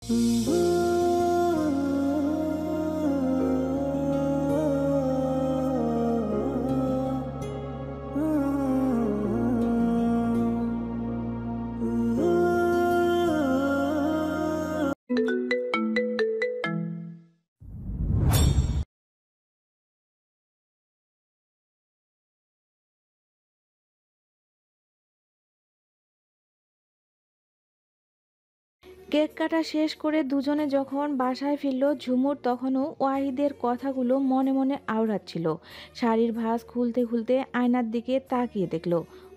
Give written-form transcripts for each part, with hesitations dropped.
Cake কাটা শেষ করে দুজনে যখন বাসায় ফিরল, ঝুমুর তখনও ওয়াহিদের কথাগুলো মনে মনে আওড়াচ্ছিল। শাড়ির ভাঁজ খুলতে খুলতে আয়নার দিকে তাকিয়ে দেখল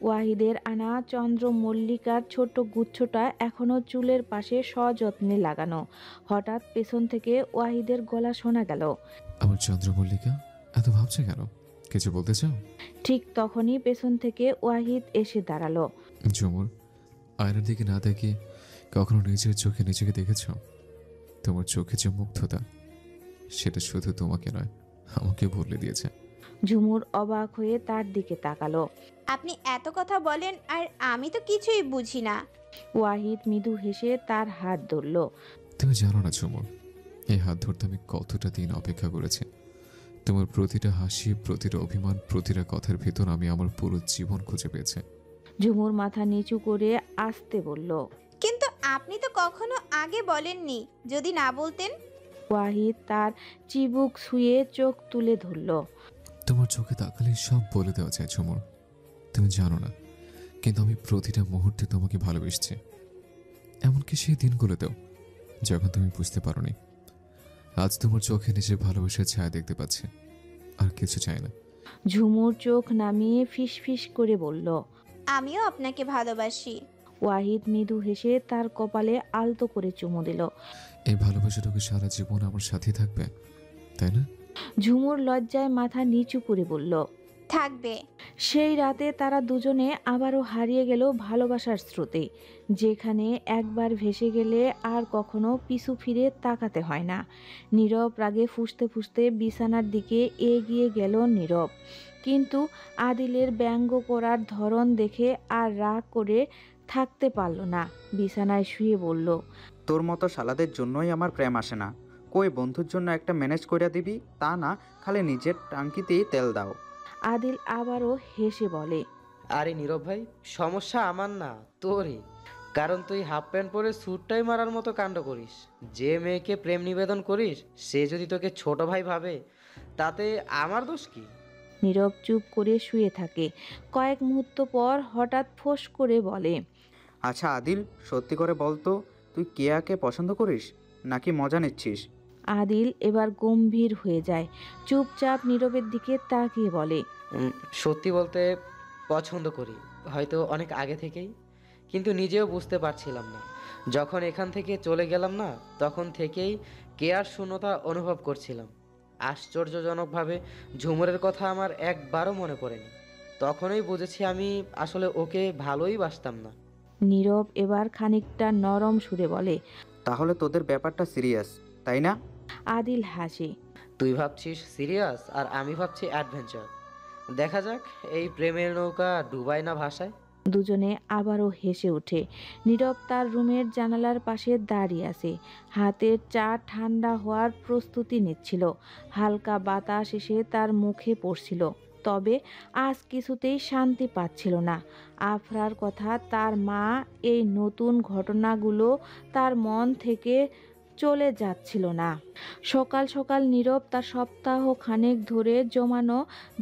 ওয়াহিদের আনা চন্দ্রমল্লিকার ছোট্ট গুচ্ছটা এখনো চুলের পাশে সযত্নে লাগানো। হঠাৎ পেছন থেকে ওয়াহিদের গলা শোনা গেল, আমার চন্দ্রমল্লিকা, এত ভাবছে কেন? কিছু বলতে চাও? ঠিক তখনই পেছন থেকে ওয়াহিদ এসে দাঁড়ালো। ঝুমুর, আয়নার দিকে না তাকিয়ে কখনো নিজের চোখে নিজেকে দেখেছ? তোমার চোখে যে মুগ্ধতা, সেটা শুধু তোমাকে নয়, আমাকে বদলে দিয়েছে। ঝুমুর অবাক হয়ে তার দিকে তাকালো। আপনি এত কথা বলেন আর আমি তো কিছুই বুঝি না। ওয়াহিদ মৃদু হেসে তার হাত ধরল। তুমি জানো না ঝুমুর, এই হাত ধরতে আমি কতটা দিন অপেক্ষা করেছি। তোমার প্রতিটা হাসি, প্রতিটা অভিমান, প্রতিটা কথার ভেতর আমি আমার পুরো জীবন খুঁজে পেয়েছি। ঝুমুর মাথা নিচু করে আস্তে বলল, কিন্তু আপনি তো কখনো আগে বলেননি, যদি না বলতেন। ওয়াহিদ তার চিবুক ছুঁয়ে চোখ তুলে ধরল। তোমার চোখে তাকালে সব বলে দেওয়া যায় ঝুমুর, তুমি জানো না, কিন্তু আমি প্রতিটা মুহূর্তে তোমাকে ভালোবেসেছি। এমনকি সেই দিনগুলোতেও যখন তুমি বুঝতে পারোনি। আজ তোমার চোখে নিজের ভালোবাসার ছায়া দেখতে পাচ্ছি, আর কিছু চাই না। ঝুমুর চোখ নামিয়ে ফিসফিস করে বলল, আমিও আপনাকে ভালোবাসি। ওয়াহিদ মৃদু হেসে তার কপালে আলতো করে চুমু দিল। এই ভালোবাসাটুকু সারা জীবন আমার সাথে থাকবে, তাই না? ঝুমুর লজ্জায় মাথা নিচু করে বলল, থাকবে। সেই রাতে তারা দুজনে আবারও হারিয়ে গেল ভালোবাসার স্রোতে, যেখানে একবার ভেসে গেলে আর কখনো পিছু ফিরে তাকাতে হয় না। নীরব রাগে ফুঁসতে ফুঁসতে বিছানার দিকে এগিয়ে গেল নীরব, কিন্তু আদিলের ব্যঙ্গ করার ধরন দেখে আর রাগ করে থাকতে পারল না। বিছানায় শুয়ে বলল, তোর মতো শালাদের জন্যই আমার প্রেম আসে না। কই বন্ধুর জন্য একটা ম্যানেজ করে দিবি, তা না খালি নিজের টাঙ্কিতেই তেল দাও। আদিল আবারও হেসে বলে, আরে নীরব ভাই, সমস্যা আমার না তোরই। কারণ তুই হাফ প্যান্ট পরে স্যুটটাই মারার মতো কাণ্ড করিস। যে মেয়েকে প্রেম নিবেদন করিস সে যদি তোকে ছোট ভাই ভাবে, তাতে আমার দোষ কি? নীরব চুপ করে শুয়ে থাকে। কয়েক মুহূর্ত পর হঠাৎ ফোঁস করে বলে, আচ্ছা আদিল, সত্যি করে বল তো, তুই কেয়াকে পছন্দ করিস নাকি মজা নিচ্ছিস? আদিল এবার গম্ভীর হয়ে যায়, চুপচাপ নীরবের দিকে তাকিয়ে বলে, সত্যি বলতে পছন্দ করি, হয়তো অনেক আগে থেকেই, কিন্তু নিজেও বুঝতে পারছিলাম না। যখন এখান থেকে চলে গেলাম না, তখন থেকেই কেয়ার শূন্যতা অনুভব করছিলাম। আশ্চর্যজনকভাবে ঝুমুরের কথা আমার একবারও মনে পড়েনি। তখনই বুঝেছি আমি আসলে ওকে ভালোই বাসতাম না। নীরব এবার খানিকটা নরম সুরে বলে, তাহলে তোদের ব্যাপারটা সিরিয়াস, তাই না? আদিল হাসে, তুই ভাবছিস সিরিয়াস আর আমি ভাবছি অ্যাডভেঞ্চার। দেখা যাক এই প্রেমের নৌকা ডুবায় না ভাসায়। দুজনে আবারও হেসে ওঠে। নীরব তার রুমের জানালার পাশে দাঁড়িয়ে আছে, হাতের চা ঠান্ডা হওয়ার প্রস্তুতি নিচ্ছিল। হালকা বাতাস এসে তার মুখে পড়ছিল, তবে আজ কিছুতেই শান্তি পাচ্ছিল না। আফরার কথা, তার মা, এই নতুন ঘটনাগুলো তার মন থেকে চলে যাচ্ছিল না। সকাল সকাল নীরব তার সপ্তাহ খানেক ধরে জমানো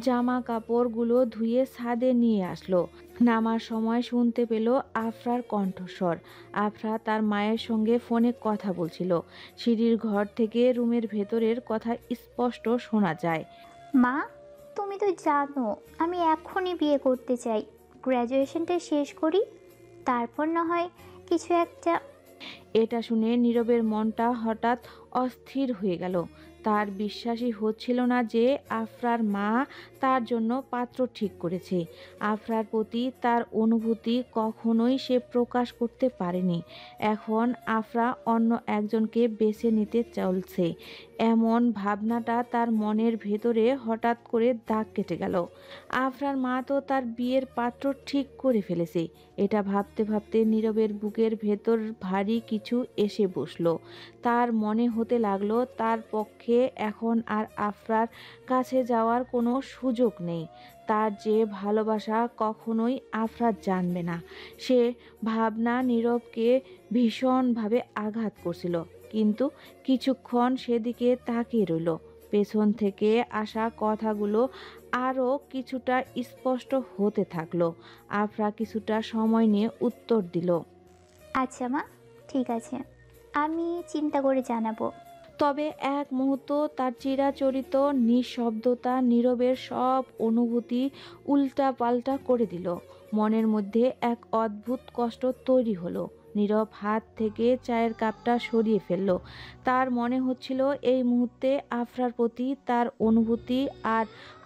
জামা কাপড়গুলো ধুয়ে ছাদে নিয়ে আসলো। নামার সময় শুনতে পেল আফরার কণ্ঠস্বর। আফরা তার মায়ের সঙ্গে ফোনে কথা বলছিল। সিঁড়ির ঘর থেকে রুমের ভেতরের কথা স্পষ্ট শোনা যায়। মা, তুমি তো জানো আমি এখনই বিয়ে করতে চাই। গ্র্যাজুয়েশনটা শেষ করি, তারপর না হয় কিছু একটা। এটা শুনে নীরবের মনটা হঠাৎ অস্থির হয়ে গেল। তার বিশ্বাসই হচ্ছিল না যে আফরার মা তার জন্য পাত্র ঠিক করেছে। আফরার প্রতি তার অনুভূতি কখনোই সে প্রকাশ করতে পারেনি। এখন আফরা অন্য একজনকে বেছে নিতে চলছে, এমন ভাবনাটা তার মনের ভেতরে হঠাৎ করে দাগ কেটে গেল। আফরার মা তো তার বিয়ের পাত্র ঠিক করে ফেলেছে। এটা ভাবতে ভাবতে নীরবের বুকের ভেতর ভারী কিছু এসে বসলো। তার মনে হতে লাগলো তার পক্ষে এখন আর আফরার কাছে যাওয়ার কোনো সুযোগ নেই। তার যে ভালোবাসা কখনোই আফরা জানবে না, সে ভাবনা নীরবকে ভীষণভাবে আঘাত করছিল। কিন্তু কিছুক্ষণ সেদিকে তাকিয়ে রইল। পেছন থেকে আসা কথাগুলো আরও কিছুটা স্পষ্ট হতে থাকলো। আফরা কিছুটা সময় নিয়ে উত্তর দিল, আচ্ছা মা, ঠিক আছে, আমি চিন্তা করে জানাবো। তবে এক মুহূর্ত তার চিরাচরিত নিঃশব্দতা নীরবের সব অনুভূতি উল্টাপাল্টা করে দিল। মনের মধ্যে এক অদ্ভুত কষ্ট তৈরি হলো। নীরব হাত থেকে চায়ের কাপটা সরিয়ে ফেলল। তার মনে হচ্ছিল এই মুহূর্তে আফরার প্রতি তার অনুভূতি আর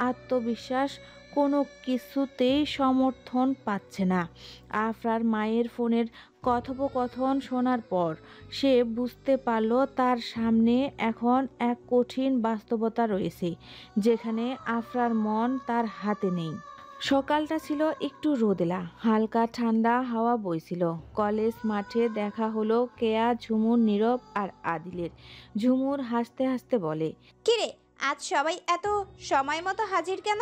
আত্মবিশ্বাস কোনো কিছুতেই সমর্থন পাচ্ছে না। আফরার মায়ের ফোনের কথোপকথন শোনার পর সে বুঝতে পারল তার সামনে এখন এক কঠিন বাস্তবতা রয়েছে, যেখানে আফরার মন তার হাতে নেই। সকালটা ছিল একটু রোদেলা, হালকা ঠান্ডা হাওয়া বইছিল। কলেজ মাঠে দেখা হলো কেয়া, ঝুমুর, নীরব আর আদিলের। ঝুমুর হাসতে হাসতে বলে, কিরে, আজ সবাই এত সময় মতো হাজির কেন?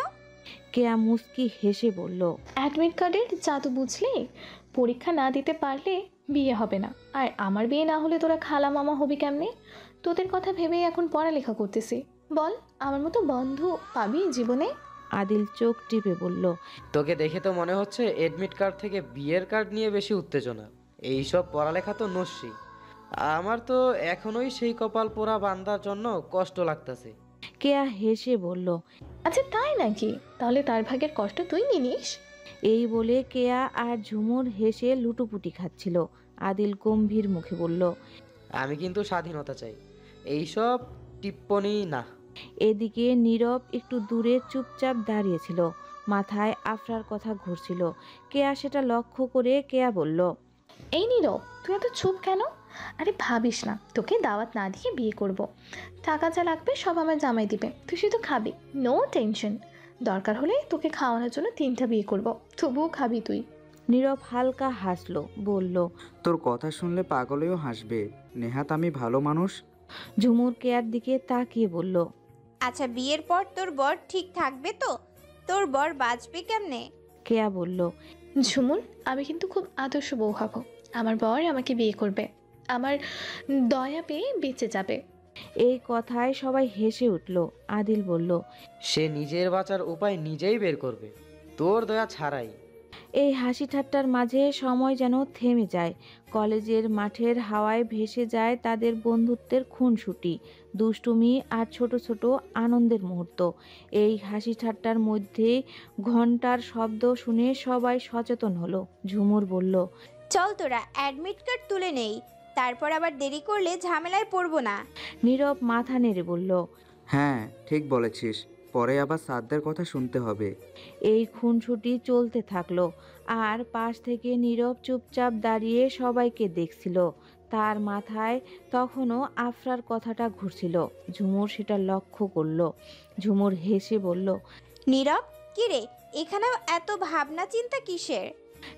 কেয়া মুচকি হেসে বলল, অ্যাডমিট কার্ডের জাদু বুঝলি? পরীক্ষা না দিতে পারলে বিয়ে হবে না, আর আমার বিয়ে না হলে তোরা খালা মামা হবি কেমনে? তোদের কথা ভেবেই এখন পড়ালেখা করতেছি। বল, আমার মতো বন্ধু পাবি জীবনে? আদিল চোখ টিপে বলল, তোকে দেখে তো মনে হচ্ছে এডমিট কার্ড থেকে বিয়ের কার্ড নিয়ে বেশি উত্তেজনা। এইসব পড়ালেখা তো নস্যি। আমার তো এখনোই সেই কপাল পোড়া বান্দার জন্য কষ্ট লাগতেছে। কেয়া হেসে বলল, আচ্ছা তাই নাকি? তাহলে তার ভাগের কষ্ট তুই নিনিস। এই বলে কেয়া আর ঝুমুর হেসে লুটোপুটি খাচ্ছিল। আদিল গম্ভীর মুখে বলল, আমি কিন্তু স্বাধীনতা চাই, এইসব টিপ্পনি না। এদিকে নীরব একটু দূরে চুপচাপ দাঁড়িয়েছিল, মাথায় আফরার কথা ঘুরছিল। কেয়া সেটা লক্ষ্য করে কেয়া বলল, এই নীরব, তুই এত চুপ কেন? আরে ভাবিস না, তোকে দাওয়াত না দিয়ে বিয়ে করব। টাকা যা লাগবে সব আমার জামাই দিবে, তুই শুধু খাবি, নো টেনশন। দরকার হলে তোকে খাওয়ানোর জন্য 3টা বিয়ে করব, তবুও খাবি তুই। নীরব হালকা হাসলো, বলল, তোর কথা শুনলে পাগলেও হাসবে। নেহাত আমি ভালো মানুষ। ঝুমুর কেয়ার দিকে তাকিয়ে বলল, আচ্ছা, বিয়ের পর তোর বর ঠিক থাকবে তো? তোর বর বাঁচবে কেমনে? কেয়া বলল, ঝুমুর, আমি কিন্তু খুব আদর্শ বউ হব। আমার বর আমাকে বিয়ে করবে, আমার দয়া পেয়ে বেঁচে যাবে। এই কথায় সবাই হেসে উঠল। আদিল বলল, সে নিজের বাঁচার উপায় নিজেই বের করবে, তোর দয়া ছাড়াই। এই হাসি ঠাট্টার মাঝে সময় যেন থেমে যায়। কলেজের মাঠের হাওয়ায় ভেসে যায় তাদের বন্ধুত্বের খুনসুটি, দুষ্টুমি আর ছোট ছোট আনন্দের মুহূর্ত। এই হাসি ঠাট্টার মধ্যেই ঘন্টার শব্দ শুনে সবাই সচেতন হলো। ঝুমুর বলল, চল তোরা অ্যাডমিট কার্ড তুলে নেই, তারপর আবার দেরি করলে ঝামেলায় পড়বো না। নীরব মাথা নেড়ে বলল, হ্যাঁ, ঠিক বলেছিস, পরে আবার স্যারদের কথা শুনতে হবে। এই খুনসুটি চলতে থাকলো। আর পাশ থেকে নীরব চুপচাপ দাঁড়িয়ে সবাইকে দেখছিল। তার মাথায় তখনও আফরার কথাটা ঘুরছিল। ঝুমুর সেটা লক্ষ্য করলো। ঝুমুর হেসে বলল, নীরব, কিরে, এখানেও এত ভাবনা চিন্তা কিসের?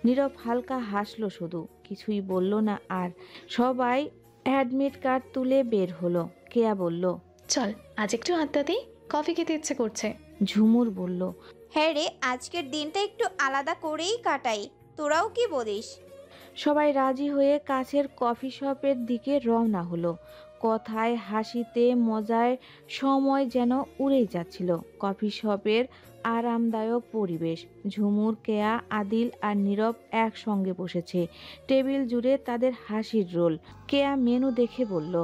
নীরব হালকা হাসলো, শুধু কিছুই বলল না। আর সবাই অ্যাডমিট কার্ড তুলে বের হলো। কেয়া বলল, চল আজ একটু আড্ডা দিই, কফি খেতে ইচ্ছে করছে। ঝুমুর বলল, হ্যাঁ রে, আজকের দিনটা একটু আলাদা করেই কাটাই, তোরাও কি বলিস? সবাই রাজি হয়ে কাছের কফি শপের দিকে রওনা হলো। কথায় হাসিতে মজায় সময় যেন উড়েই যাচ্ছিল। কফি শপের আরামদায়ক পরিবেশ। ঝুমুর, কেয়া, আদিল আর নীরব একসঙ্গে বসেছে। টেবিল জুড়ে তাদের হাসির রোল। কেয়া মেনু দেখে বলল,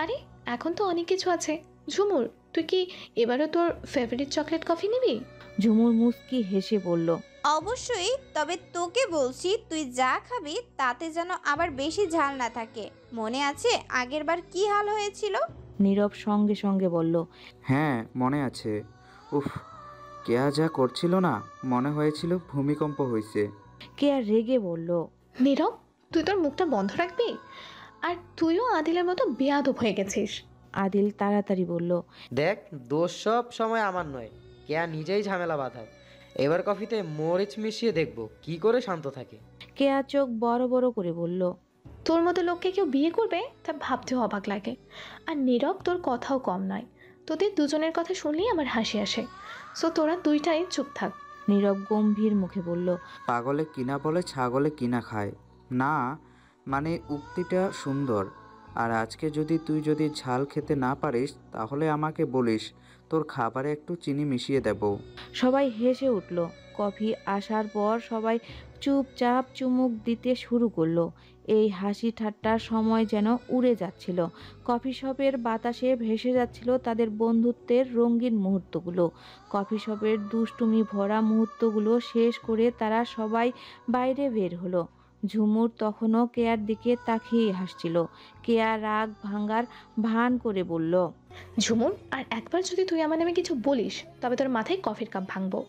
আরে এখন তো অনেক কিছু আছে। ঝুমুর, তুই কি এবারও তোর ফেভারিট চকলেট কফি নিবি? ঝুমুর মুচকি হেসে বলল, অবশ্যই, তবে তোকে বলছি তুই যা খাবি তাতে যেন আবার বেশি ঝাল না থাকে। মনে আছে আগের বার কি হাল হয়েছিল? নীরব সঙ্গে সঙ্গে বলল, হ্যাঁ মনে আছে। উফ, কেয়া যা করছিল না, মনে হয়েছিল ভূমিকম্প হয়েছে। কেয়া রেগে বলল, নীরব, তুই তোর মুখটা বন্ধ রাখবি? আর তুইও আদিলের মতো বেয়াদব হয়ে গেছিস। আদিল তাড়াতাড়ি বলল, দেখ, দোষ সব সময় আমার নয়, কেয়া নিজেই ঝামেলা বাঁধায়। এবার কফিতে মরিচ মিশিয়ে দেখব কি করে শান্ত থাকে। কেয়া চোখ বড় বড় করে বলল, তোর মতো লোককে কেউ বিয়ে করবে তা ভাবতেও অবাক লাগে। আর নীরব তোর কথাও কম নয়, তোদের দুজনের কথা শুনলেই আমার হাসি আসে। সো তোরা দুইটাই চুপ থাক। নীরব গম্ভীর মুখে বলল, পাগলে কিনা বলে ছাগলে কিনা খায় না, মানে উক্তিটা সুন্দর। আর আজকে তুই যদি ঝাল খেতে না পারিস তাহলে আমাকে বলিস, তোর খাবারে একটু চিনি মিশিয়ে দেব। সবাই হেসে উঠল। কফি আসার পর সবাই চুপচাপ চুমুক দিতে শুরু করলো। এই হাসি ঠাট্টার সময় যেন উড়ে যাচ্ছিল। কফি শপের বাতাসে ভেসে যাচ্ছিল তাদের বন্ধুত্বের রঙিন মুহূর্তগুলো। কফি শপের দুষ্টুমি ভরা মুহূর্তগুলো শেষ করে তারা সবাই বাইরে বের হলো। ঝুমুর তখনও কেয়ার দিকে তাকিয়েই হাসছিল। কেয়া রাগ ভাঙার ভান করে বলল, ঝুমুর, আর একবার যদি তুই আমার নামে কিছু বলিস তবে তোর মাথায় কফির কাপ ভাঙবো।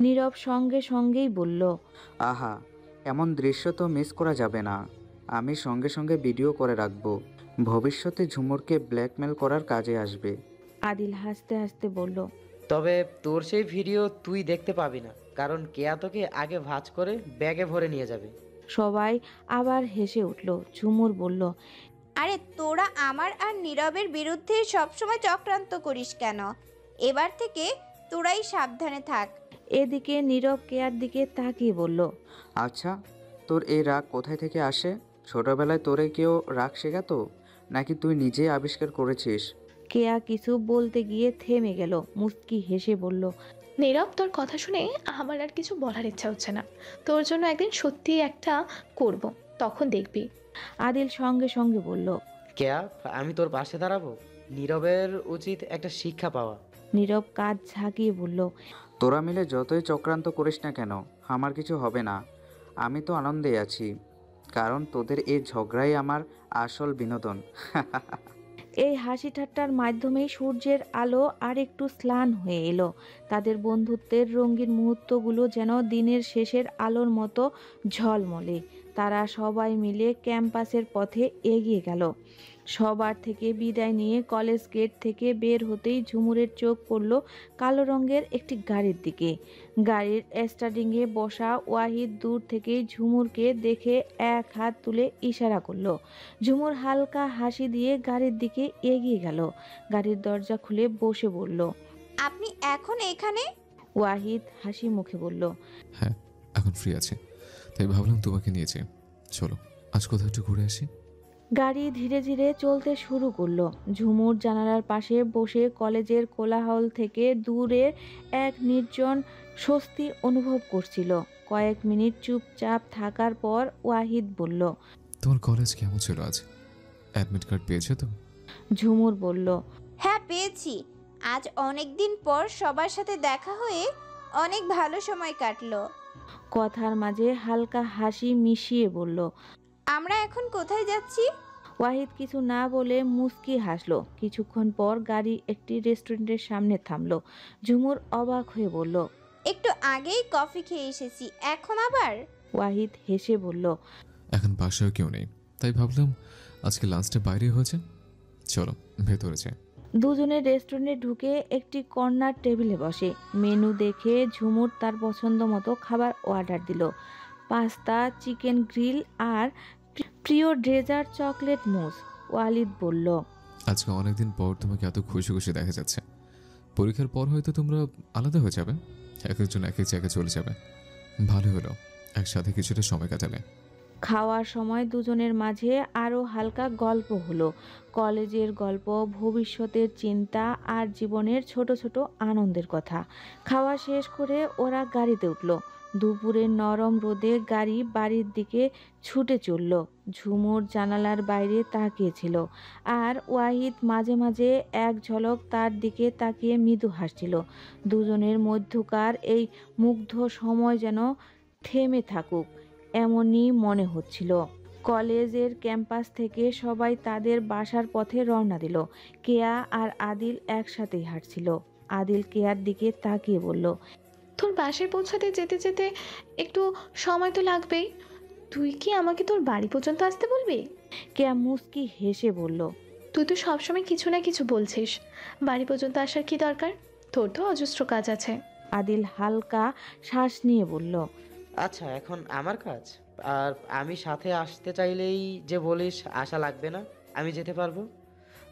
নীরব সঙ্গে সঙ্গেই বলল, আহা, এমন দৃশ্য তো মিস করা যাবে না। আমি সঙ্গে সঙ্গে ভিডিও করে রাখবো, ভবিষ্যতে ঝুমুরকে ব্ল্যাকমেল করার কাজে আসবে। আদিল হাসতে হাসতে বলল, তবে তোর সেই ভিডিও তুই দেখতে পাবি না, কারণ কেয়া তোকে আগে ভাঁজ করে ব্যাগে ভরে নিয়ে যাবে। সবাই আবার হেসে উঠল। ঝুমুর বলল, আরে তোরা আমার আর নীরবের বিরুদ্ধে সবসময় চক্রান্ত করিস কেন? এবার থেকে তোরাই সাবধানে থাক। এদিকে নীরব কেয়ার দিকে তাকিয়ে বলল, আচ্ছা, তোর এই রাগ কোথায় থেকে আসে? ছোটবেলায় তোরে কেউ রাগ শেখাতো, নাকি তুই নিজেই আবিষ্কার করেছিস? কেয়া কিছু বলতে গিয়ে থেমে গেল। মুস্কি হেসে বলল, নীরব, তোর কথা শুনে আমার আর কিছু বলার ইচ্ছা হচ্ছে না। তোর জন্য একদিন সত্যি একটা করব, তখন দেখবি। আদিল সঙ্গে সঙ্গে বলল। কেয়া, আমি তোর পাশে দাঁড়াবো। নীরবের উচিত একটা শিক্ষা পাওয়া। নীরব কাজ ঝাঁকিয়ে বলল, তোরা মিলে যতই চক্রান্ত করিস না কেন, আমার কিছু হবে না। আমি তো আনন্দে আছি, কারণ তোদের এই ঝগড়াই আমার আসল বিনোদন। এই হাসি ঠাট্টার মাধ্যমেই সূর্যের আলো আর একটু স্লান হয়ে এলো। তাদের বন্ধুত্বের রঙিন মুহূর্তগুলো যেন দিনের শেষের আলোর মতো ঝলমলে। তারা সবাই মিলে ক্যাম্পাসের পথে এগিয়ে গেল। সবার থেকে বিদায় নিয়ে কলেজ গেট থেকে বের হতেই ঝুমুরের চোখ পড়ল কালো রঙের একটি গাড়ির দিকে। গাড়ির স্টার্টিংয়ে বসা ওয়াহিদ দূর থেকেই ঝুমুরকে দেখে এক হাত তুলে ইশারা করলো। ঝুমুর হালকা হাসি দিয়ে গাড়ির দিকে এগিয়ে গেল। গাড়ির দরজা খুলে বসে বলল, আপনি এখন এখানে? ওয়াহিদ হাসি মুখে বলল, হ্যাঁ, এখন ফ্রি আছে, তাই ভাবলাম তোমাকে নিয়েছে। চলো আজ কোথাও একটু ঘুরে আসি। গাড়ি ধীরে ধীরে চলতে শুরু করলো। ঝুমুর জানালার পাশে বসে কলেজের কোলাহল থেকে দূরে এক নির্জন স্বস্তি অনুভব করছিল। কয়েক মিনিট চুপচাপ থাকার পর ওয়াহিদ বলল, তোমার কলেজ কেমন ছিল আজ? অ্যাডমিট কার্ড পেয়েছো তো? ঝুমুর বলল, হ্যাঁ পেয়েছি। আজ অনেক দিন পর সবার সাথে দেখা হয়ে অনেক ভালো সময় কাটলো। কথার মাঝে হালকা হাসি মিশিয়ে বলল। আমরা এখন কোথায় যাচ্ছি? ওয়াহিদ কিছু না বলে মুচকি হাসলো। কিছুক্ষণ পর গাড়ি একটি রেস্টুরেন্টের সামনে থামলো। ঝুমুর অবাক হয়ে বলল, একটু আগেই কফি খেয়ে এসেছি, এখন আবার? ওয়াহিদ হেসে বলল, এখন বাসায় কেউ নেই, তাই ভাবলাম আজকে লাঞ্চটা বাইরে হয়েছে, চলো ভেতরে যাই। দুজনে রেস্টুরেন্টে ঢুকে একটি কর্নার টেবিলে বসে। মেনু দেখে ঝুমুর তার পছন্দ মতো খাবার অর্ডার দিল। পাস্তা, চিকেন গ্রিল আর প্রিয় ডেজার্ট চকলেট মুস। ওয়ালিদ বলল, আজকে অনেকদিন পর তোমাকে এত খুশি খুশি দেখা যাচ্ছে। পরীক্ষার পর হয়তো তোমরা আলাদা হয়ে যাবে, এক একজন এক এক জায়গায় চলে যাবে। ভালো হলো একসাথে কিছুটা সময় কাটালে। খাওয়ার সময় দুজনের মাঝে আরও হালকা গল্প হলো। কলেজের গল্প, ভবিষ্যতের চিন্তা আর জীবনের ছোট ছোট আনন্দের কথা। খাওয়া শেষ করে ওরা গাড়িতে উঠল। দুপুরের নরম রোদে গাড়ি বাড়ির দিকে ছুটে চলল। ঝুমুর জানালার বাইরে তাকিয়েছিল, আর ওয়াহিদ মাঝে মাঝে এক ঝলক তার দিকে তাকিয়ে মৃদু হাসছিল। দুজনের মধ্যকার এই মুগ্ধ সময় যেন থেমে থাকুক এমনই মনে হচ্ছিল। কলেজের ক্যাম্পাস থেকে সবাই তাদের বাসার পথে রওনা দিল। কেয়া আর আদিল একসাথেই হাঁটছিল। আদিল কেয়ার দিকে তাকিয়ে বলল, তোর বাসায় পৌঁছাতে যেতে যেতে একটু সময় তো লাগবেই। তুই কি আমাকে তোর বাড়ি পর্যন্ত আসতে বলবি? কেয়া মুচকি হেসে বলল, তুই তো সবসময় কিছু না কিছু বলছিস। বাড়ি পর্যন্ত আসার কি দরকার? তোর তো অজস্র কাজ আছে। আদিল হালকা শ্বাস নিয়ে বলল, আচ্ছা, এখন আমার কাজ। আর আমি সাথে আসতে চাইলেই যে বলিস আশা লাগবে না, আমি যেতে পারবো।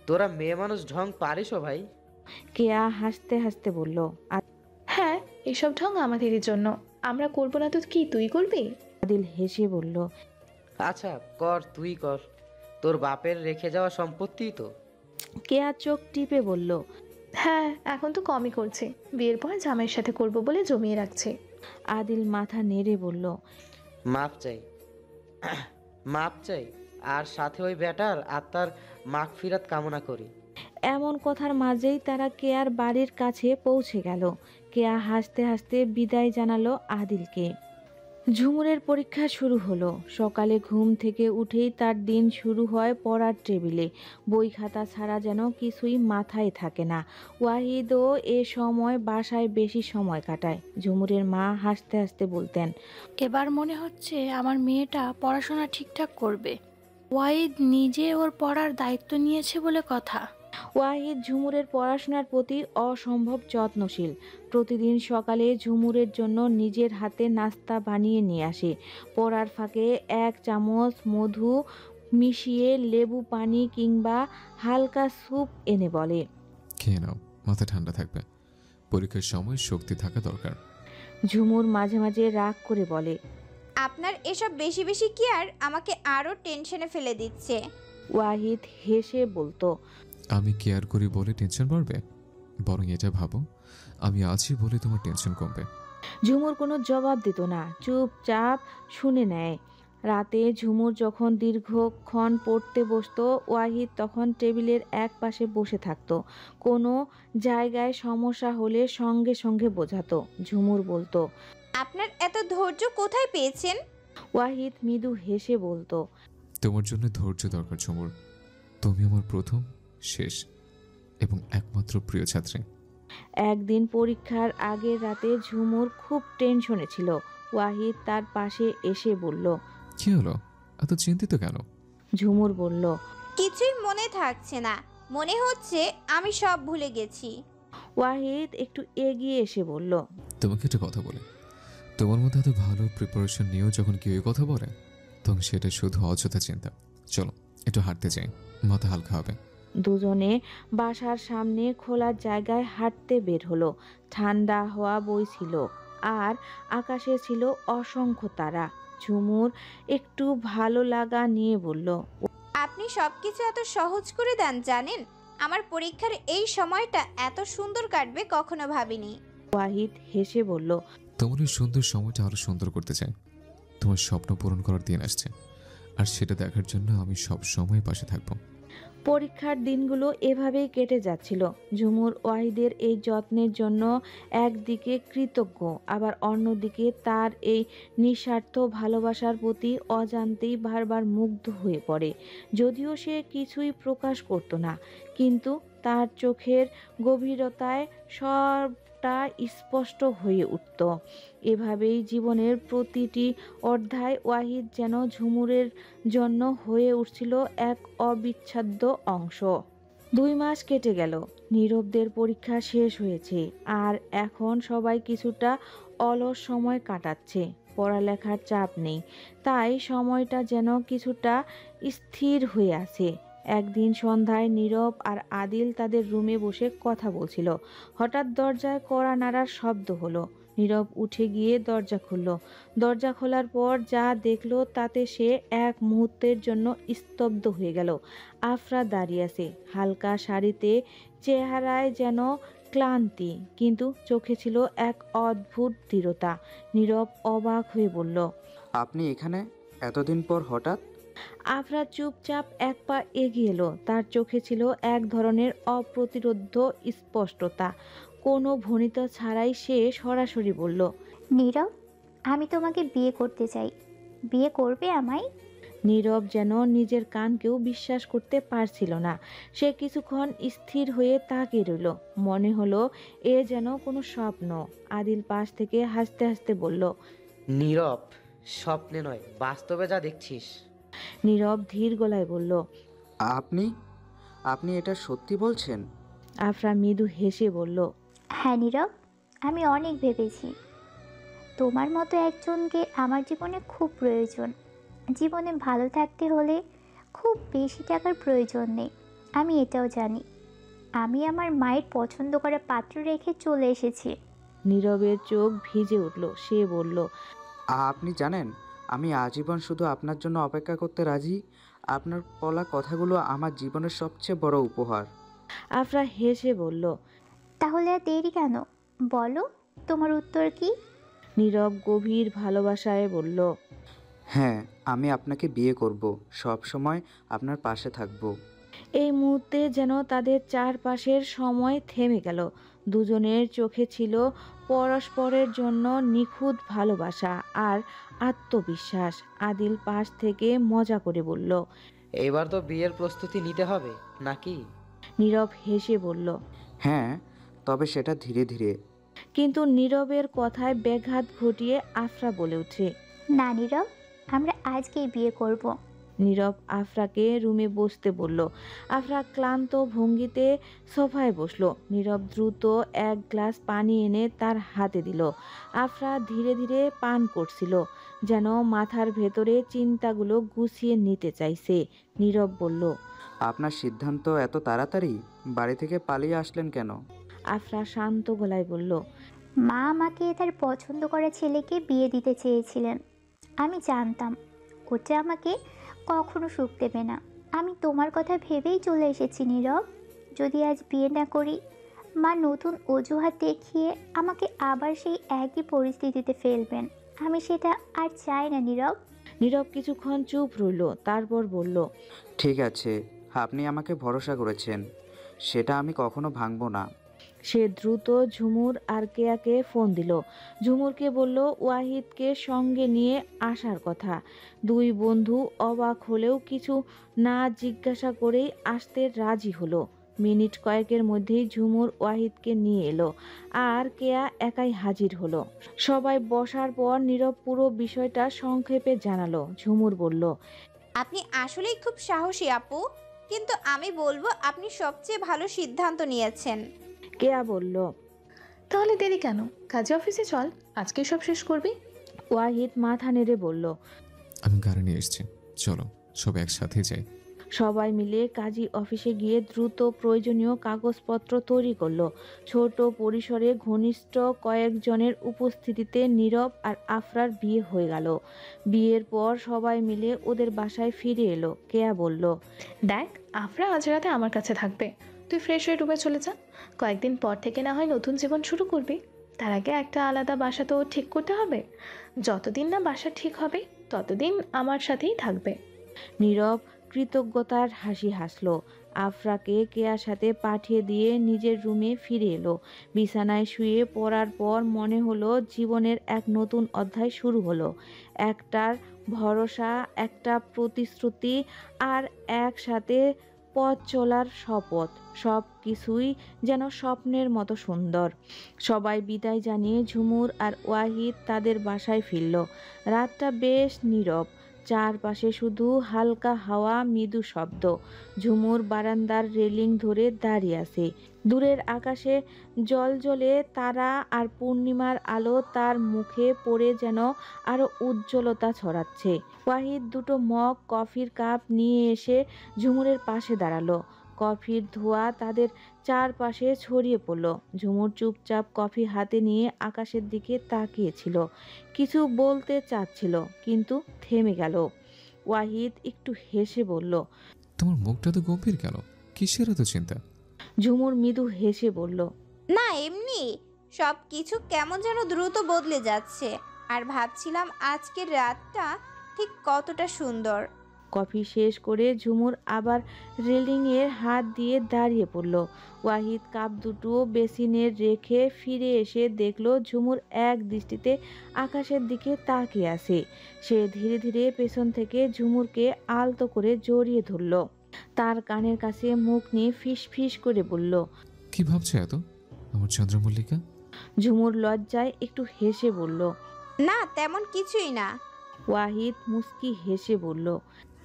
তোরা মেয়ে মানুষ ঢং পারিসও ভাই। কেয়া হাসতে হাসতে বলল, হ্যাঁ, এসব ঢং আমাদেরই জন্য। আমরা করবো না তো কি তুই করবি? আদিল হেসে বলল, আচ্ছা কর, তুই কর। তোর বাপের রেখে যাওয়া সম্পত্তি তো। কেয়া চোখ টিপে বলল, হ্যাঁ, এখন তো কমই করছে। বিয়ের পর জামাইয়ের সাথে করব বলে জমিয়ে রাখছে। আদিল মাথা নেড়ে বলল, মাপ চাই, মাপ চাই। আর সাথে ওই বেটার আত্মার মাগফিরাত কামনা করি। এমন কথার মাঝেই তারা কেয়ার বাড়ির কাছে পৌঁছে গেল। কেয়া হাসতে হাসতে বিদায় জানালো আদিলকে। ঝুমুরের পরীক্ষা শুরু হলো। সকালে ঘুম থেকে উঠেই তার দিন শুরু হয় পড়ার টেবিলে। বই খাতা ছাড়া যেন কিছুই মাথায় থাকে না। ওয়াহিদও এ সময় বাসায় বেশি সময় কাটায়। ঝুমুরের মা হাসতে হাসতে বলতেন, এবার মনে হচ্ছে আমার মেয়েটা পড়াশোনা ঠিকঠাক করবে। ওয়াহিদ নিজে ওর পড়ার দায়িত্ব নিয়েছে বলে কথা। ওয়াহিদ ঝুমুরের পড়াশোনার প্রতি অসম্ভব যত্নশীল। প্রতিদিন সকালে ঝুমুরের জন্য নিজের হাতে নাস্তা বানিয়ে নিয়ে আসে। পড়ার ফাঁকে 1 চামচ মধু মিশিয়ে লেবু পানি কিংবা হালকা স্যুপ এনে বলে, খেয়ে নাও, মাথা ঠান্ডা থাকবে। পরীক্ষার সময় শক্তি থাকা দরকার। ঝুমুর মাঝে মাঝে রাগ করে বলে, আপনার এসব বেশি বেশি কেয়ার আমাকে আরও টেনশনে ফেলে দিচ্ছে। ওয়াহিদ হেসে বলতো, আমি কেয়ার করি বলে টেনশন বাড়বে? বরং এটা ভাবো, আমি আছি বলে তোমার টেনশন কমবে। ঝুমুর কোনো জবাব দিত না, চুপচাপ শুনে নেয়। রাতে ঝুমুর যখন দীর্ঘক্ষণ পড়তে বসতো, ওয়াহিদ তখন টেবিলের এক পাশে বসে থাকতো। কোনো জায়গায় সমস্যা হলে সঙ্গে সঙ্গে বোঝাতো। ঝুমুর বলতো, আপনার এত ধৈর্য কোথায় পেয়েছেন? ওয়াহিদ মৃদু হেসে বলতো, তোমার জন্য ধৈর্য দরকার ঝুমুর। তুমি আমার প্রথম, শেষ এবং একমাত্র প্রিয় ছাত্রী। একদিন পরীক্ষার আগের রাতে ঝুমুর খুব টেনশনে ছিল। ওয়াহিদ তার পাশে এসে বলল, কি হলো, এত চিন্তিত কেন? ঝুমুর বলল, কিছুই মনে থাকছে না, মনে হচ্ছে আমি সব ভুলে গেছি। ওয়াহিদ একটু এগিয়ে এসে বলল, তোমাকে একটা কথা বলি, তোমার মধ্যে এত ভালো প্রিপারেশন নিয়েও যখন কেউ এই কথা বলে, তখন সেটা শুধু অযথা চিন্তা। চলো একটু হাঁটতে যাই, মাথা হালকা হবে। দুজনে বাসার সামনে খোলা জায়গায় হাঁটতে বের হলো। ঠান্ডা হাওয়া বইছিল আর আকাশে ছিল অসংখ্য তারা। ঝুমুর একটু ভালো লাগা নিয়ে বলল, আপনি সবকিছু এত সহজ করে দেন জানেন। আমার পরীক্ষার এই সময়টা এত সুন্দর কাটবে কখনো ভাবিনি। ওয়াহিদ হেসে বলল, তোমার এই সুন্দর সময়টা আরো সুন্দর করতে চাই। তোমার স্বপ্ন পূরণ করার দিন আসছে, আর সেটা দেখার জন্য আমি সব সময় পাশে থাকবো। পরীক্ষার দিনগুলো এভাবেই কেটে যাচ্ছিল। ঝুমুর ওয়াহিদের এই যত্নের জন্য একদিকে কৃতজ্ঞ, আবার অন্যদিকে তার এই নিঃস্বার্থ ভালোবাসার প্রতি অজান্তেই বারবার মুগ্ধ হয়ে পড়ে। যদিও সে কিছুই প্রকাশ করত না, কিন্তু তার চোখের গভীরতায় সবটা স্পষ্ট হয়ে উঠত। এভাবেই জীবনের প্রতিটি অধ্যায় ওয়াহিদ যেন ঝুমুরের জন্য হয়ে উঠছিল এক অবিচ্ছেদ্য অংশ। 2 মাস কেটে গেল। নীরবদের পরীক্ষা শেষ হয়েছে, আর এখন সবাই কিছুটা অলস সময় কাটাচ্ছে। পড়ালেখার চাপ নেই, তাই সময়টা যেন কিছুটা স্থির হয়ে আছে। একদিন সন্ধ্যায় নীরব আর আদিল তাদের রুমে বসে কথা বলছিল। হঠাৎ দরজায় কড়া নাড়ার শব্দ হলো। নীরব উঠে গিয়ে দরজা খুলল। দরজা খোলার পর যা দেখলো তাতে সে এক মুহূর্তের জন্য স্তব্ধ হয়ে গেল। আফরা দাঁড়িয়ে আছে, হালকা শাড়িতে, চেহারায় যেন ক্লান্তি, কিন্তু চোখে ছিল এক অদ্ভুত দৃঢ়তা। নীরব অবাক হয়ে বলল, আপনি এখানে এতদিন পর হঠাৎ? আফরা চুপচাপ এক পা এগিয়ে এলো। তার চোখে ছিল এক ধরনের অপ্রতিরোধ্য স্পষ্টতা। কোনো ভনিতা ছাড়াই সে সরাসরি বলল, নীরব, আমি তোমাকে বিয়ে করতে চাই। বিয়ে করবে আমায়? নীরব যেন নিজের কানকেও বিশ্বাস করতে পারছিল না। সে কিছুক্ষণ স্থির হয়ে তাকিয়ে রইল। মনে হলো এ যেন কোনো স্বপ্ন। আদিল পাশ থেকে হাসতে হাসতে বলল, নীরব, স্বপ্নে নয় বাস্তবে যা দেখছিস। নীরব ধীর গলায় বলল, আপনি আপনি এটা সত্যি বলছেন? আফরা মৃদু হেসে বলল, হ্যাঁ নীরব, আমি অনেক ভেবেছি। তোমার মতো একজনকে আমার জীবনে খুব প্রয়োজন। জীবনে ভালো থাকতে হলে খুব বেশি টাকার প্রয়োজন নেই, আমি এটাও জানি। আমি আমার মায়ের পছন্দ করা পাত্র রেখে চলে এসেছি। নীরবের চোখ ভিজে উঠল। সে বলল, আপনি জানেন, আমি আজীবন শুধু আপনার জন্য অপেক্ষা করতে রাজি। আপনার বলা কথাগুলো আমার জীবনের সবচেয়ে বড় উপহার। আফরা হেসে বলল, তাহলে আর দেরি কেন? বলো, তোমার উত্তর কি? নীরব গভীর ভালোবাসায় বলল, হ্যাঁ, আমি আপনাকে বিয়ে করব, সব সময় আপনার পাশে থাকব। এই মুহূর্তে যেন তাদের চারপাশের সময় থেমে গেল। দুজনের চোখে ছিল পরস্পরের জন্য নিখুঁত ভালোবাসা আর আত্মবিশ্বাস। আদিল পাশ থেকে মজা করে বলল, এবার তো বিয়ের প্রস্তুতি নিতে হবে নাকি? নীরব হেসে বলল, হ্যাঁ, তবে সেটা ধীরে ধীরে। কিন্তু নীরবের কথায় ব্যাঘাত ঘটিয়ে আফরা বলে ওঠে, না নীরব, আমরা আজকেই বিয়ে করব। নীরব আফরাকে রুমে বসতে বলল। আফরা ক্লান্ত ভঙ্গিতে সোফায় বসলো। নীরব দ্রুত এক গ্লাস পানি এনে তার হাতে দিল। আফরা ধীরে ধীরে পান করছিল, যেন মাথার ভেতরে চিন্তাগুলো গুছিয়ে নিতে চাইছে। নীরব বলল, আপনার সিদ্ধান্ত এত তাড়াতাড়ি? বাড়ি থেকে পালিয়ে আসলেন কেন? আফরা শান্ত গলায় বলল, মা আমাকে তার পছন্দ করা ছেলেকে বিয়ে দিতে চেয়েছিলেন। আমি জানতাম ওটা আমাকে কখনো সুখ দেবে না। আমি তোমার কথা ভেবেই চলে এসেছি নীরব। যদি আজ বিয়ে না করি, মা নতুন অজুহাত দেখিয়ে আমাকে আবার সেই একই পরিস্থিতিতে ফেলবেন। আমি সেটা আর চাই না নীরব। নীরব কিছুক্ষণ চুপ রইল, তারপর বলল, ঠিক আছে, আপনি আমাকে ভরসা করেছেন, সেটা আমি কখনো ভাঙবো না। সে দ্রুত ঝুমুর আর কেয়াকে ফোন দিল। ঝুমুরকে বলল ওয়াহিদকে সঙ্গে নিয়ে আসার কথা। দুই বন্ধু অবাক হলেও কিছু না জিজ্ঞাসা করেই আসতে রাজি হলো। মিনিট কয়েকের মধ্যেই ঝুমুর ওয়াহিদকে নিয়ে এলো আর কেয়া একাই হাজির হলো। সবাই বসার পর নীরব পুরো বিষয়টা সংক্ষেপে জানালো। ঝুমুর বলল, আপনি আসলেই খুব সাহসী আপু, কিন্তু আমি বলবো আপনি সবচেয়ে ভালো সিদ্ধান্ত নিয়েছেন। কেয়া বলল, তাহলে দেরি কেন? কাজে অফিসে চল, আজকে সব শেষ করবি। ওয়াহিদ মাথা নেড়ে বলল, আমি গাড়ি নিয়ে এসেছি, চলো সব একসাথে যাই। সবাই মিলে কাজী অফিসে গিয়ে দ্রুত প্রয়োজনীয় কাগজপত্র তৈরি করলো। ছোট পরিসরে ঘনিষ্ঠ কয়েকজনের উপস্থিতিতে নীরব আর আফরার বিয়ে হয়ে গেল। বিয়ের পর সবাই মিলে ওদের বাসায় ফিরে এলো। কেয়া বলল, দেখ, আফরা আজ রাতে আমার কাছে থাকবে, তুই ফ্রেশ হয়ে রুমে চলে যা। কয়েকদিন পর থেকে না হয় নতুন জীবন শুরু করবি, তার আগে একটা আলাদা বাসা তো ঠিক করতে হবে। যতদিন না বাসা ঠিক হবে ততদিন আমার সাথেই থাকবে। নীরব কৃতজ্ঞতার হাসি হাসলো। আফরাকে কেয়ার সাথে পাঠিয়ে দিয়ে নিজের রুমে ফিরে এলো। বিছানায় শুয়ে পড়ার পর মনে হলো জীবনের এক নতুন অধ্যায় শুরু হলো। একটার ভরসা, একটা প্রতিশ্রুতি আর একসাথে পথ চলার শপথ। সব কিছুই যেন স্বপ্নের মতো সুন্দর। সবাই বিদায় জানিয়ে ঝুমুর আর ওয়াহিদ তাদের বাসায় ফিরল। রাতটা বেশ নীরব, চারপাশে শুধু হালকা হাওয়া, মৃদু শব্দ। ঝুমুর বারান্দার রেলিং ধরে দাঁড়িয়ে আছে। দূরের আকাশে জ্বলজ্বলে তারা আর পূর্ণিমার আলো তার মুখে পড়ে যেন আরো উজ্জ্বলতা ছড়াচ্ছে। ওয়াহিদ দুটো মগ কফির কাপ নিয়ে এসে ঝুমুরের পাশে দাঁড়ালো। কফির ধোঁয়া তাদের চারপাশে ছড়িয়ে পড়ল। ঝুমুর চুপচাপ কফি হাতে নিয়ে আকাশের দিকে তাকিয়েছিল। কিছু বলতে চাচ্ছিল, কিন্তু থেমে গেল। ওয়াহিদ একটু হেসে বলল, তোমার মুখটা তো গম্ভীর কেন? কিসের এত চিন্তা? ঝুমুর মৃদু হেসে বলল, না এমনি, সব কিছু কেমন যেন দ্রুত বদলে যাচ্ছে, আর ভাবছিলাম আজকের রাতটা ঠিক কতটা সুন্দর। কফি শেষ করে ঝুমুর আবার রেলিংয়ের হাত দিয়ে দাঁড়িয়ে পড়ল। ওয়াহিদ কাপ দুটো বেসিনে রেখে ফিরে এসে দেখলো ঝুমুর এক দৃষ্টিতে আকাশের দিকে তাকিয়ে আছে। সে ধীরে ধীরে পেছন থেকে ঝুমুরকে আলতো করে জড়িয়ে ধরল। তার কানের কাছে মুখ নিয়ে ফিস ফিস করে বলল, কি ভাবছো এত আমার চন্দ্রমল্লিকা? ঝুমুর লজ্জায় একটু হেসে বলল, না তেমন কিছুই না। ওয়াহিদ মুস্কি হেসে বলল,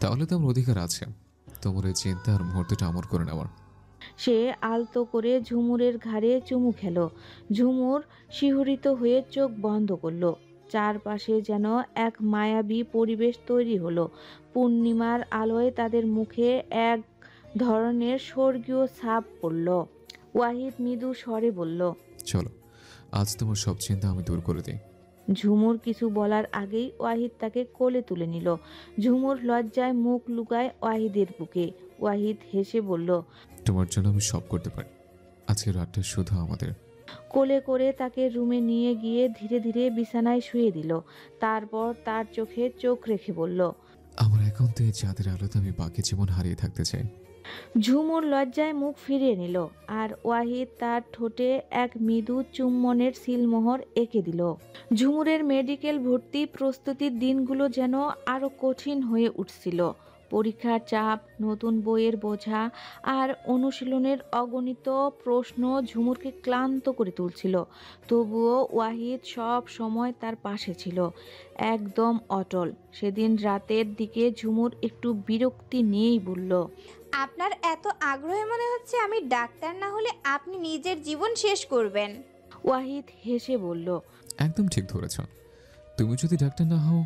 তাহলে তো আমার অধিকার আছে তোমার এই চিন্তা আর মুহূর্তটা আমার করে নেওয়ার। সে আলতো করে ঝুমুরের ঘাড়ে চুমু খেল। ঝুমুর শিহরিত হয়ে চোখ বন্ধ করলো। চারপাশে যেন এক মায়াবী পরিবেশ তৈরি হলো। পূর্ণিমার আলোয় তাদের মুখে এক ধরনের স্বর্গীয় ছাপ পড়ল। ওয়াহিদ মৃদু স্বরে বলল, চলো আজ তোমার সব চিন্তা আমি দূর করে দিই। ঝুমুর কিছু বলার আগেই ওয়াহিদ তাকে কোলে তুলে নিল। ঝুমুর লজ্জায় মুখ লুকায় ওয়াহিদের বুকে। ওয়াহিদ হেসে বলল, তোমার জন্য আমি সব করতে পারি, আজকের রাতটা শুধু আমাদের। কোলে করে তাকে রুমে নিয়ে গিয়ে ধীরে ধীরে বিছানায় শুয়ে দিল। তারপর তার চোখে চোখ রেখে বলল, আমার একান্তে এই চাঁদের আলোতে আমি বাকি জীবন হারিয়ে থাকতে চাই। ঝুমুর লজ্জায় মুখ ফিরিয়ে নিল আর ওয়াহিদ তার ঠোঁটে এক মৃদু চুম্বনের সিলমোহর এঁকে দিল। ঝুমুরের মেডিকেল ভর্তি প্রস্তুতির দিনগুলো যেন আরো কঠিন হয়ে উঠছিল। পরীক্ষার চাপ, নতুন বইয়ের বোঝা আর অনুশীলনের অগণিত প্রশ্ন ঝুমুরকে ক্লান্ত করে তুলছিল। তবুও ওয়াহিদ সব সময় তার পাশে ছিল, একদম অটল। সেদিন রাতের দিকে ঝুমুর একটু বিরক্তি নিয়েই বলল, আপনার এত আগ্রহে মনে হচ্ছে আমি ডাক্তার না হলে আপনি নিজের জীবন শেষ করবেন। ওয়াহিদ হেসে বলল, একদম ঠিক ধরেছ। তুমি যদি ডাক্তার না হও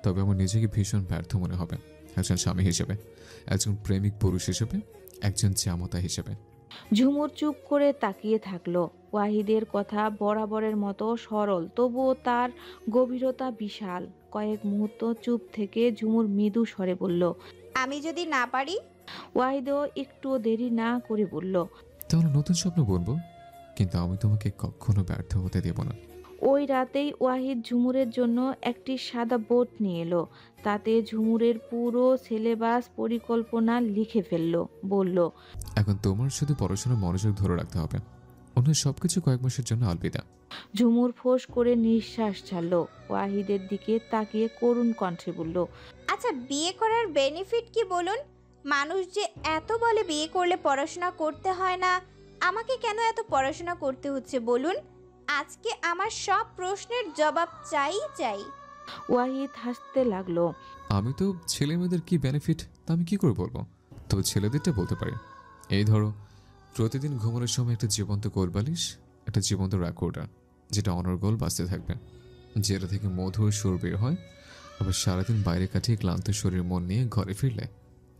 তবে আমার নিজেকে ভীষণ ব্যর্থ মনে হবে, একজন স্বামী হিসেবে, একজন প্রেমিক পুরুষ হিসেবে, একজন জামাতা হিসেবে। ঝুমুর চুপ করে তাকিয়ে থাকলো। ওয়াহিদের কথা বরাবরের মতো সরল, তবুও তার গভীরতা বিশাল। কয়েক মুহূর্ত চুপ থেকে ঝুমুর মৃদু স্বরে বলল, আমি যদি না পারি? ওয়াহিদও একটু দেরি না করে বলল, তাহলে নতুন স্বপ্ন বলবো, কিন্তু আমি তোমাকে কখনো ব্যর্থ হতে দেব না। ওই রাতেই ওয়াহিদ ঝুমুরের জন্য একটি সাদা বোর্ড নিয়ে এলো। তাতে ঝুমুরের পুরো সিলেবাস পরিকল্পনা লিখে ফেললো। বলল, এখন তোমার শুধু পড়াশোনা মনোযোগ ধরে রাখতে হবে, অন্য সবকিছু কয়েক মাসের জন্য আলবিদা। ঝুমুর ফোঁস করে নিঃশ্বাস ছাড়লো। ওয়াহিদের দিকে তাকিয়ে করুণ কণ্ঠে বলল, আচ্ছা বিয়ে করার বেনিফিট কি বলুন? মানুষ যে এত বলে বিয়ে করলে পড়াশোনা করতে হয় না, আমাকে কেন এত পড়াশোনা করতে হচ্ছে বলুন? আজকে আমার সব প্রশ্নের জবাব চাই চাই। ওয়াহিদ হাসতে লাগলো। আমি তো ছেলে মেয়েদের কি বেনিফিট তা আমি কি করে বলবো, তবে ছেলেদেরটা বলতে পারি। এই ধরো, প্রতিদিন ঘুমানোর সময় একটা জীবন্ত কোলবালিশ, একটা জীবন্ত রেকর্ডার, যেটা অনর্গল বাঁচতে থাকবে, যেটা থেকে মধুর সুর বের হয়। আবার সারাদিন বাইরে কাটিয়ে ক্লান্ত শরীর মন নিয়ে ঘরে ফিরলে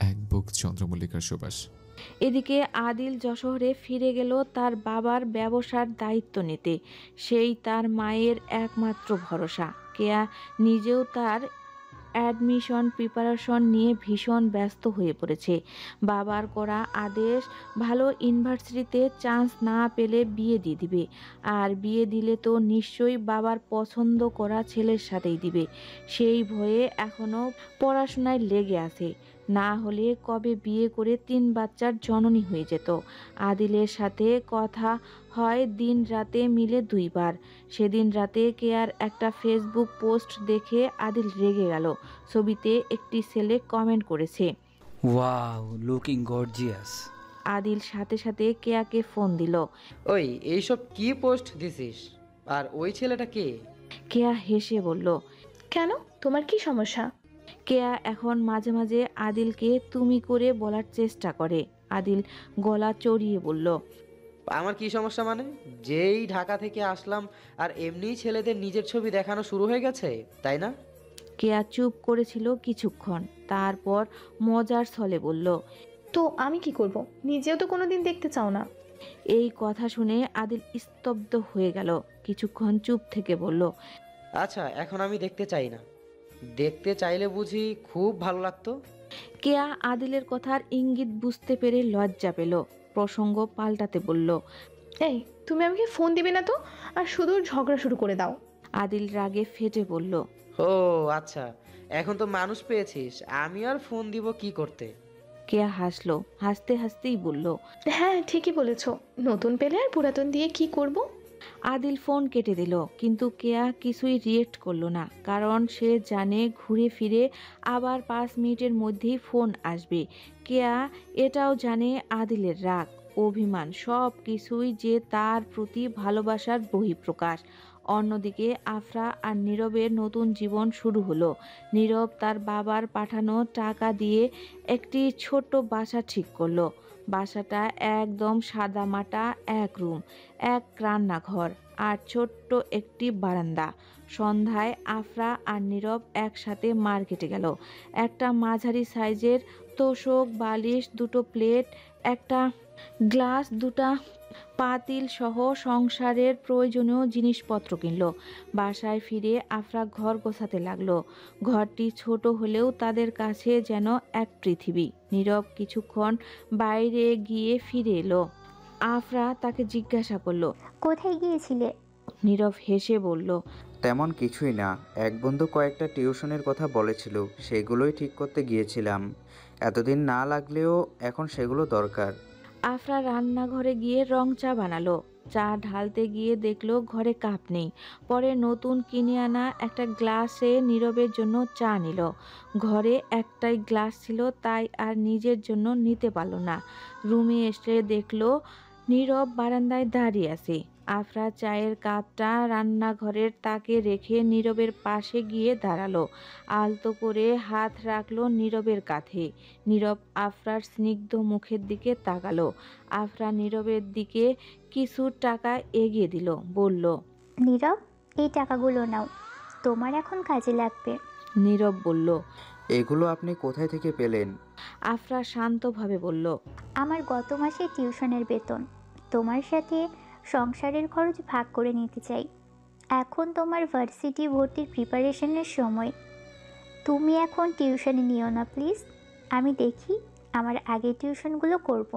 এক বুক চন্দ্রমল্লিকার সুবাস। এদিকে আদিল যশোহরে ফিরে গেল তার বাবার ব্যবসার দায়িত্ব নিতে। সেই তার মায়ের একমাত্র ভরসা। কেয়া নিজেও তার অ্যাডমিশন প্রিপারেশন নিয়ে ভীষণ ব্যস্ত হয়ে পড়েছে। বাবার করা আদেশ, ভালো ইউনিভার্সিটিতে চান্স না পেলে বিয়ে দিয়ে দিবে। আর বিয়ে দিলে তো নিশ্চয়ই বাবার পছন্দ করা ছেলের সাথেই দিবে। সেই ভয়ে এখনও পড়াশোনায় লেগে আছে। না হলে কবে বিয়ে করে 3 বাচ্চার জননী হয়ে যেত। আদিলের সাথে কথা হয় দিন রাতে মিলে 2 বার। সেদিন রাতে কেয়ার একটা ফেসবুক পোস্ট দেখে আদিল রেগে গেল। ছবিতে একটি ছেলে কমেন্ট করেছে, ওয়াও লুকিং গর্জিয়াস। আদিল সাথে সাথে কেয়াকে ফোন দিল। ওই এইসব কি পোস্ট দিছিস? আর ওই ছেলেটা কে? কেয়া হেসে বলল, কেন, তোমার কি সমস্যা? কেয়া এখন মাঝে মাঝে আদিলকে তুমি করে বলার চেষ্টা করে। আদিল গলা চড়িয়ে বলল, আমার কি সমস্যা মানে? যেই ঢাকা থেকে আসলাম আর এমনিই ছেলেদের নিজের ছবি দেখানো শুরু হয়ে গেছে, তাই না? কেয়া চুপ করেছিল কিছুক্ষণ, তারপর মজার ছলে বলল, তো আমি কি করব? নিজেও তো কোনোদিন দেখতে চাও না। এই কথা শুনে আদিল স্তব্ধ হয়ে গেল। কিছুক্ষণ চুপ থেকে বলল, আচ্ছা এখন আমি দেখতে চাই না। দেখতে চাইলে বুঝি খুব ভালো লাগতো। কেয়া আদিলের কথার ইঙ্গিত বুঝতে পেরে লজ্জা পেল। প্রসঙ্গ পাল্টাতে বলল, এই তুমি আমাকে ফোন দিবে না তো, আর শুধু ঝগড়া শুরু করে দাও। আদিল রাগে ফেটে বলল, ও আচ্ছা, এখন তো মানুষ পেয়েছিস, আমি আর ফোন দিব কি করতে? কেয়া হাসলো, হাসতে হাসতেই বলল। হ্যাঁ ঠিকই বলেছ, নতুন পেলে আর পুরাতন দিয়ে কি করব? আদিল ফোন কেটে দিল, কিন্তু কেয়া কিছুই রিয়েক্ট করলো না, কারণ সে জানে ঘুরে ফিরে আবার 5 মিনিটের মধ্যেই ফোন আসবে। কেয়া এটাও জানে আদিলের রাগ, অভিমান সব কিছুই যে তার প্রতি ভালোবাসার বহিঃপ্রকাশ। অন্যদিকে আফরা আর নীরবের নতুন জীবন শুরু হলো। নীরব তার বাবার পাঠানো টাকা দিয়ে একটি ছোট্ট বাসা ঠিক করলো। বাসাটা একদম সাদামাটা, এক রুম, এক রান্নাঘর আর ছোট্ট একটি বারান্দা। সন্ধ্যায় আফরা আর নীরব একসাথে মার্কেটে গেল। একটা মাঝারি সাইজের তোশক, বালিশ, দুটো প্লেট, একটা গ্লাস, দুটা পাতিল সহ সংসারের প্রয়োজনীয় জিনিসপত্র কিনল। বাসায় ফিরে আফরা ঘর গোছাতে লাগলো। ঘরটি ছোট হলেও তাদের কাছে যেন এক পৃথিবী। নীরব কিছুক্ষণ বাইরে গিয়ে ফিরে এলো। আফরা তাকে জিজ্ঞাসা করলো, কোথায় গিয়েছিলে? নীরব হেসে বলল, তেমন কিছুই না, এক বন্ধু কয়েকটা টিউশনের কথা বলেছিল, সেগুলোই ঠিক করতে গিয়েছিলাম। এতদিন না লাগলেও এখন সেগুলো দরকার। আফরা রান্নাঘরে গিয়ে রং চা বানালো। চা ঢালতে গিয়ে দেখলো ঘরে কাপ নেই। পরে নতুন কিনে আনা একটা গ্লাসে নীরবের জন্য চা নিল। ঘরে একটাই গ্লাস ছিল, তাই আর নিজের জন্য নিতে পারলো না। রুমে এসে দেখলো নীরব বারান্দায় দাঁড়িয়ে আছে। আফরা চায়ের কাপটা রান্নাঘরের তাকে রেখে নীরবের পাশে গিয়ে দাঁড়ালো। আলতো করে হাত রাখলো নীরবের কাঁধে। নীরব আফরার স্নিগ্ধ মুখের দিকে তাকালো। আফরা নীরবের দিকে কিছু টাকা এগিয়ে দিল, বলল, নীরব, এই টাকাগুলো নাও, তোমার এখন কাজে লাগবে। নীরব বলল, এগুলো আপনি কোথায় থেকে পেলেন? আফরা শান্তভাবে বলল, আমার গত মাসে টিউশনের বেতন। তোমার সাথে সংসারের খরচ ভাগ করে নিতে চাই। এখন তোমার ভার্সিটি ভর্তির প্রিপারেশনের সময়। তুমি এখন টিউশনে নিও না প্লিজ। আমি দেখি আমার আগের টিউশনগুলো করব।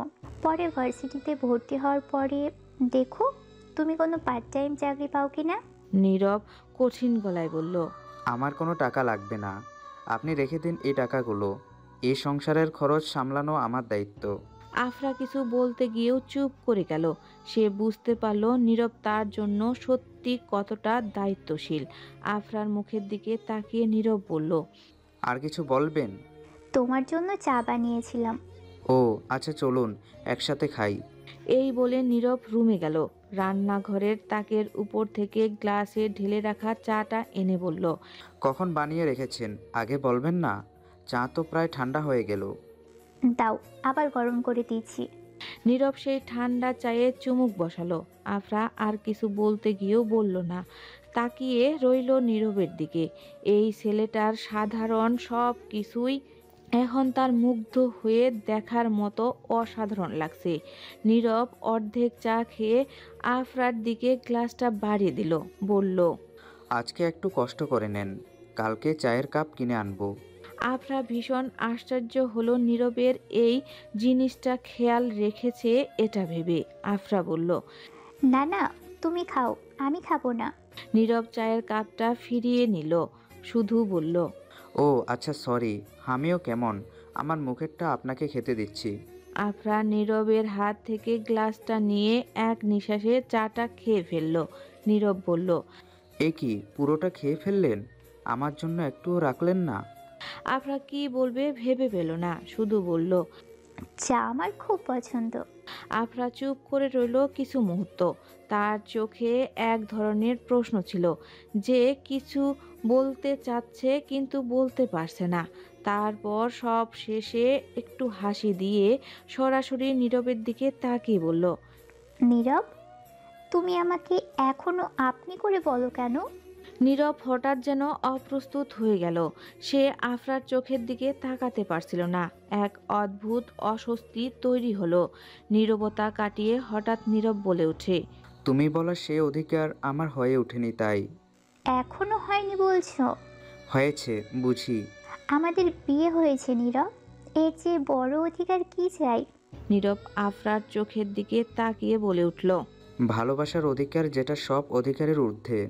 পরে ভার্সিটিতে ভর্তি হওয়ার পরে দেখো তুমি কোনো পার্ট টাইম চাকরি পাও কি না। নীরব কঠিন গলায় বলল, আমার কোনো টাকা লাগবে না, আপনি রেখে দিন এই টাকাগুলো। এই সংসারের খরচ সামলানো আমার দায়িত্ব। আফরা কিছু বলতে গিয়েও চুপ করে গেল। সে বুঝতে পারল নীরব তার জন্য সত্যি কতটা দায়িত্বশীল। আফরার মুখের দিকে তাকিয়ে নীরব বলল, আর কিছু বলবেন? তোমার জন্য চা বানিয়েছিলাম। ও আচ্ছা, চলুন একসাথে খাই। এই বলে নীরব রুমে গেল। রান্নাঘরের তাকের উপর থেকে গ্লাসে ঢেলে রাখা চাটা এনে বলল, কখন বানিয়ে রেখেছেন আগে বলবেন না? চা তো প্রায় ঠান্ডা হয়ে গেল। দাও, আবার গরম করে দিচ্ছি। নীরব সেই ঠান্ডা চায়ে চুমুক বসালো। আফরা আর কিছু বলতে গিয়েও বলল না, তাকিয়ে রইল নীরবের দিকে। এই ছেলেটার সাধারণ সব কিছুই এখন তার মুগ্ধ হয়ে দেখার মতো অসাধারণ লাগছে। নীরব অর্ধেক চা খেয়ে আফরার দিকে গ্লাসটা বাড়িয়ে দিল, বলল, আজকে একটু কষ্ট করে নেন, কালকে চায়ের কাপ কিনে আনবো। আফরা ভীষণ আশ্চর্য হলো নীরবের এই জিনিসটা খেয়াল রেখেছে এটা ভেবে। আফরা বলল, না না, তুমি খাও, আমি খাবো না। নীরব চায়ের কাপটা ফিরিয়ে নিল, শুধু বলল, ও আচ্ছা সরি, আমিও কেমন, আমার মুখেরটা আপনাকে খেতে দিচ্ছি। আফরা নীরবের হাত থেকে গ্লাসটা নিয়ে এক নিঃশ্বাসে চাটা খেয়ে ফেলল। নীরব বলল, এ কি, পুরোটা খেয়ে ফেললেন? আমার জন্য একটুও রাখলেন না? আফরা কি বলবে ভেবে পেল না, শুধু বলল, চা আমার খুব পছন্দ। আফরা চুপ করে রইল কিছু মুহূর্ত। তার চোখে এক ধরনের প্রশ্ন ছিল, যে কিছু বলতে চাচ্ছে কিন্তু বলতে পারছে না। তারপর সব শেষে একটু হাসি দিয়ে সরাসরি নীরবের দিকে তাকিয়ে বলল, নীরব, তুমি আমাকে এখনো আপনি করে বলো কেন? নীরব হঠাৎ যেন অপ্রস্তুত হয়ে গেল। সে আফরার চোখের দিকে তাকাতে পারছিল না। এক অদ্ভুত অস্বস্তি তৈরি হলো। নীরবতা কাটিয়ে হঠাৎ নীরব বলে ওঠে, তুমি বলার সে অধিকার আমার হয়ে ওঠেনি তাই। এখনো হয়নি বলছো? হয়েছে বুঝি। আমাদের বিয়ে হয়েছে নীরব, এর চেয়ে বড় অধিকার কি চাই? নীরব আফরার চোখের দিকে তাকিয়ে বলে উঠল, ভালোবাসার অধিকার, যেটা সব অধিকারের ঊর্ধ্বে।